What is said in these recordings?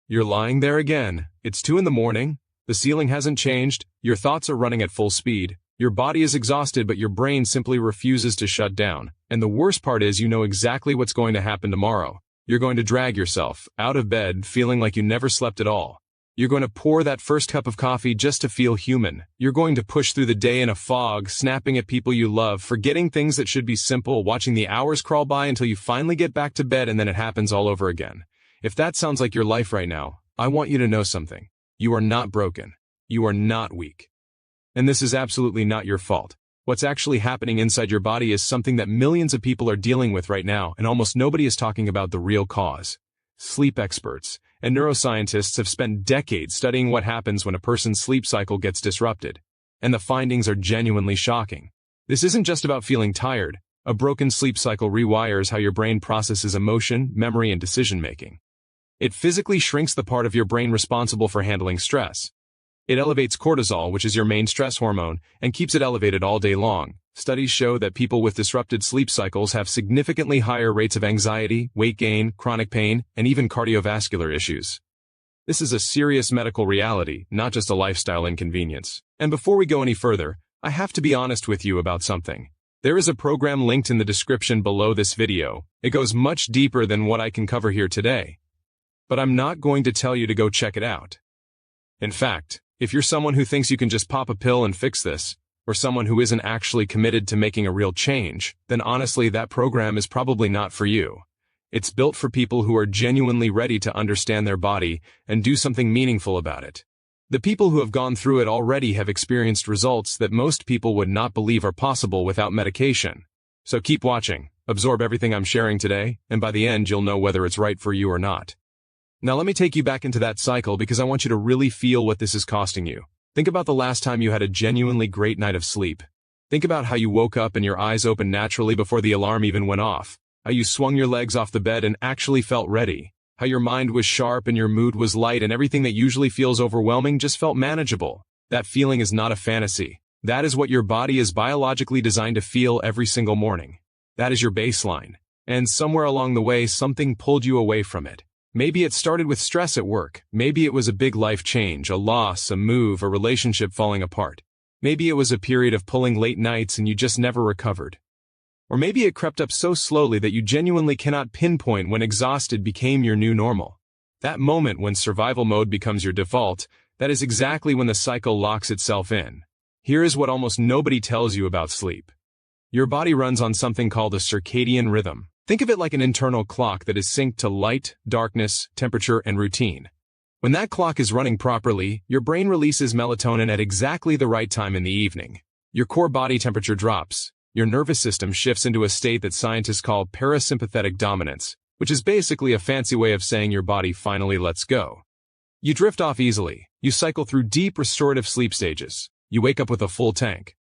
You're lying there again. It's 2 in the morning. The ceiling hasn't changed. Your thoughts are running at full speed. Your body is exhausted, but your brain simply refuses to shut down. And the worst part is you know exactly what's going to happen tomorrow. You're going to drag yourself out of bed feeling like you never slept at all. You're going to pour that first cup of coffee just to feel human. You're going to push through the day in a fog, snapping at people you love, forgetting things that should be simple, watching the hours crawl by until you finally get back to bed, and then it happens all over again. If that sounds like your life right now, I want you to know something. You are not broken. You are not weak. And this is absolutely not your fault. What's actually happening inside your body is something that millions of people are dealing with right now, and almost nobody is talking about the real cause. Sleep experts and neuroscientists have spent decades studying what happens when a person's sleep cycle gets disrupted. And the findings are genuinely shocking. This isn't just about feeling tired. A broken sleep cycle rewires how your brain processes emotion, memory, and decision-making. It physically shrinks the part of your brain responsible for handling stress. It elevates cortisol, which is your main stress hormone, and keeps it elevated all day long. Studies show that people with disrupted sleep cycles have significantly higher rates of anxiety, weight gain, chronic pain, and even cardiovascular issues. This is a serious medical reality, not just a lifestyle inconvenience. And before we go any further, I have to be honest with you about something. There is a program linked in the description below this video. It goes much deeper than what I can cover here today. But I'm not going to tell you to go check it out. In fact, if you're someone who thinks you can just pop a pill and fix this, or someone who isn't actually committed to making a real change, then honestly that program is probably not for you. It's built for people who are genuinely ready to understand their body and do something meaningful about it. The people who have gone through it already have experienced results that most people would not believe are possible without medication. So keep watching, absorb everything I'm sharing today, and by the end you'll know whether it's right for you or not. Now let me take you back into that cycle because I want you to really feel what this is costing you. Think about the last time you had a genuinely great night of sleep. Think about how you woke up and your eyes opened naturally before the alarm even went off. How you swung your legs off the bed and actually felt ready. How your mind was sharp and your mood was light and everything that usually feels overwhelming just felt manageable. That feeling is not a fantasy. That is what your body is biologically designed to feel every single morning. That is your baseline. And somewhere along the way, something pulled you away from it. Maybe it started with stress at work. Maybe it was a big life change, a loss, a move, a relationship falling apart. Maybe it was a period of pulling late nights and you just never recovered. Or maybe it crept up so slowly that you genuinely cannot pinpoint when exhausted became your new normal. That moment when survival mode becomes your default, that is exactly when the cycle locks itself in. Here is what almost nobody tells you about sleep. Your body runs on something called a circadian rhythm. Think of it like an internal clock that is synced to light, darkness, temperature, and routine. When that clock is running properly, your brain releases melatonin at exactly the right time in the evening. Your core body temperature drops. Your nervous system shifts into a state that scientists call parasympathetic dominance, which is basically a fancy way of saying your body finally lets go. You drift off easily. You cycle through deep restorative sleep stages. You wake up with a full tank.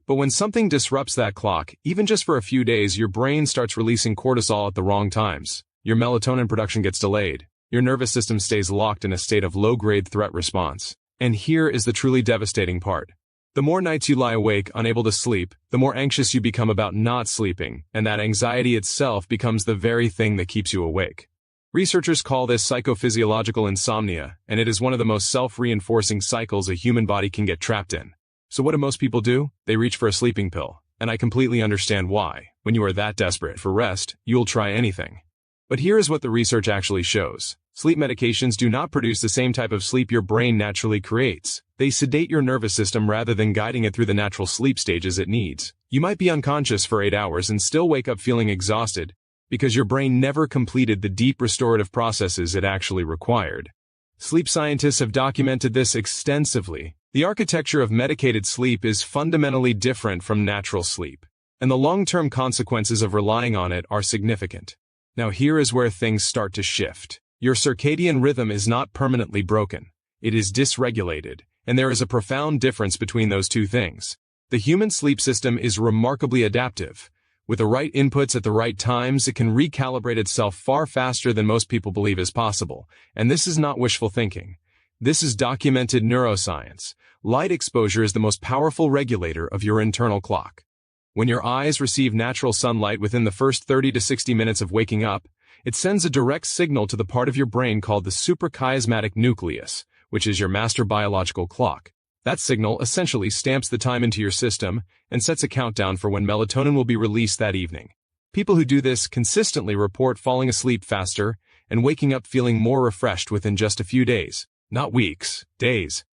But when something disrupts that clock, even just for a few days, your brain starts releasing cortisol at the wrong times. Your melatonin production gets delayed. Your nervous system stays locked in a state of low-grade threat response. And here is the truly devastating part. The more nights you lie awake, unable to sleep, the more anxious you become about not sleeping, and that anxiety itself becomes the very thing that keeps you awake. Researchers call this psychophysiological insomnia, and it is one of the most self-reinforcing cycles a human body can get trapped in. So what do most people do? They reach for a sleeping pill, and I completely understand why. When you are that desperate for rest, you'll try anything. But here is what the research actually shows. Sleep medications do not produce the same type of sleep your brain naturally creates. They sedate your nervous system rather than guiding it through the natural sleep stages it needs. You might be unconscious for 8 hours and still wake up feeling exhausted because your brain never completed the deep restorative processes it actually required. Sleep scientists have documented this extensively. The architecture of medicated sleep is fundamentally different from natural sleep, and the long-term consequences of relying on it are significant. Now here is where things start to shift. Your circadian rhythm is not permanently broken. It is dysregulated, and there is a profound difference between those two things. The human sleep system is remarkably adaptive. With the right inputs at the right times, it can recalibrate itself far faster than most people believe is possible. And this is not wishful thinking. This is documented neuroscience. Light exposure is the most powerful regulator of your internal clock. When your eyes receive natural sunlight within the first 30 to 60 minutes of waking up, It sends a direct signal to the part of your brain called the suprachiasmatic nucleus, which is your master biological clock. That signal essentially stamps the time into your system and sets a countdown for when melatonin will be released that evening. People who do this consistently report falling asleep faster and waking up feeling more refreshed within just a few days, not weeks, days.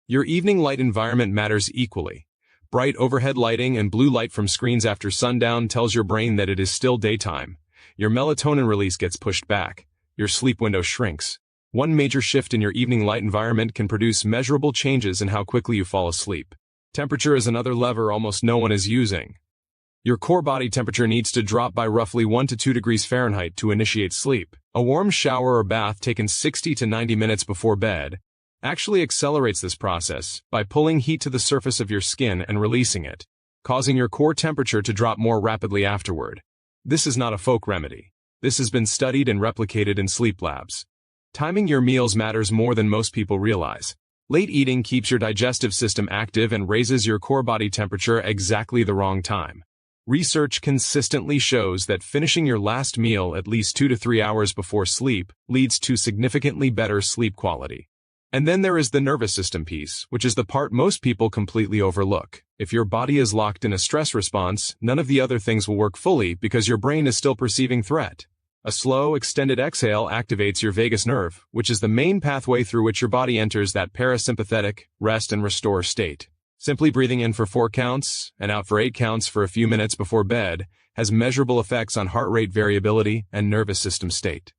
Your evening light environment matters equally. Bright overhead lighting and blue light from screens after sundown tells your brain that it is still daytime. Your melatonin release gets pushed back. Your sleep window shrinks. One major shift in your evening light environment can produce measurable changes in how quickly you fall asleep. Temperature is another lever almost no one is using. Your core body temperature needs to drop by roughly 1 to 2 degrees Fahrenheit to initiate sleep. A warm shower or bath taken 60 to 90 minutes before bed actually accelerates this process by pulling heat to the surface of your skin and releasing it, causing your core temperature to drop more rapidly afterward. This is not a folk remedy. This has been studied and replicated in sleep labs. Timing your meals matters more than most people realize. Late eating keeps your digestive system active and raises your core body temperature at exactly the wrong time. Research consistently shows that finishing your last meal at least 2 to 3 hours before sleep leads to significantly better sleep quality. And then there is the nervous system piece, which is the part most people completely overlook. If your body is locked in a stress response, none of the other things will work fully because your brain is still perceiving threat. A slow, extended exhale activates your vagus nerve, which is the main pathway through which your body enters that parasympathetic, rest and restore state. Simply breathing in for 4 counts and out for 8 counts for a few minutes before bed has measurable effects on heart rate variability and nervous system state.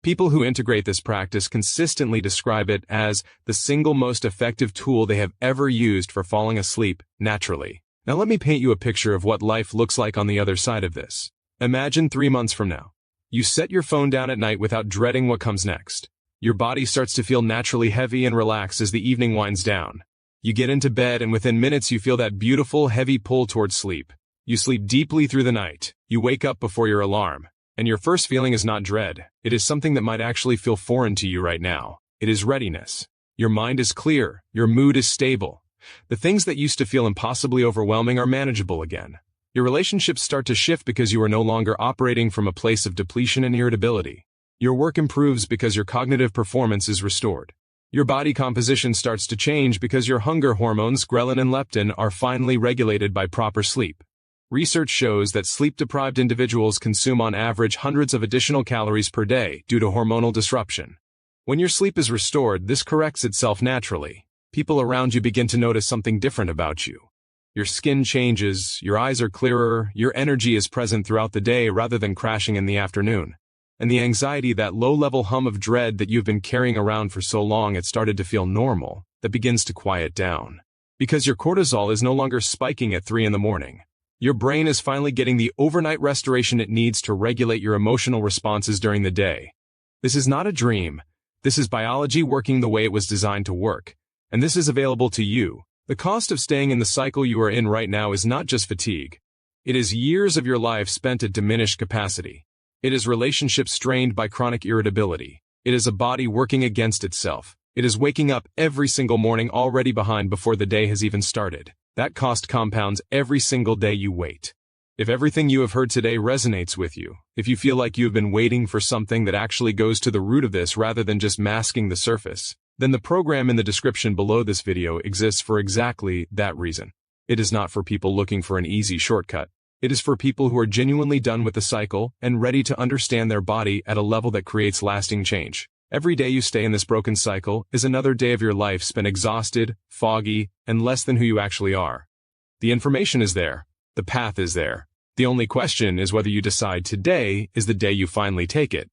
People who integrate this practice consistently describe it as the single most effective tool they have ever used for falling asleep naturally. Now let me paint you a picture of what life looks like on the other side of this. Imagine 3 months from now. You set your phone down at night without dreading what comes next. Your body starts to feel naturally heavy and relaxed as the evening winds down. You get into bed and within minutes you feel that beautiful, heavy pull towards sleep. You sleep deeply through the night. You wake up before your alarm. And your first feeling is not dread. It is something that might actually feel foreign to you right now. It is readiness. Your mind is clear. Your mood is stable. The things that used to feel impossibly overwhelming are manageable again. Your relationships start to shift because you are no longer operating from a place of depletion and irritability. Your work improves because your cognitive performance is restored. Your body composition starts to change because your hunger hormones, ghrelin and leptin, are finally regulated by proper sleep. Research shows that sleep-deprived individuals consume on average hundreds of additional calories per day due to hormonal disruption. When your sleep is restored, this corrects itself naturally. People around you begin to notice something different about you. Your skin changes, your eyes are clearer, your energy is present throughout the day rather than crashing in the afternoon. And the anxiety, that low-level hum of dread that you've been carrying around for so long, it started to feel normal, that begins to quiet down. Because your cortisol is no longer spiking at 3 in the morning. Your brain is finally getting the overnight restoration it needs to regulate your emotional responses during the day. This is not a dream. This is biology working the way it was designed to work. And this is available to you. The cost of staying in the cycle you are in right now is not just fatigue. It is years of your life spent at diminished capacity. It is relationships strained by chronic irritability. It is a body working against itself. It is waking up every single morning already behind before the day has even started. That cost compounds every single day you wait. If everything you have heard today resonates with you, if you feel like you have been waiting for something that actually goes to the root of this rather than just masking the surface, then the program in the description below this video exists for exactly that reason. It is not for people looking for an easy shortcut. It is for people who are genuinely done with the cycle and ready to understand their body at a level that creates lasting change. Every day you stay in this broken cycle is another day of your life spent exhausted, foggy, and less than who you actually are. The information is there. The path is there. The only question is whether you decide today is the day you finally take it.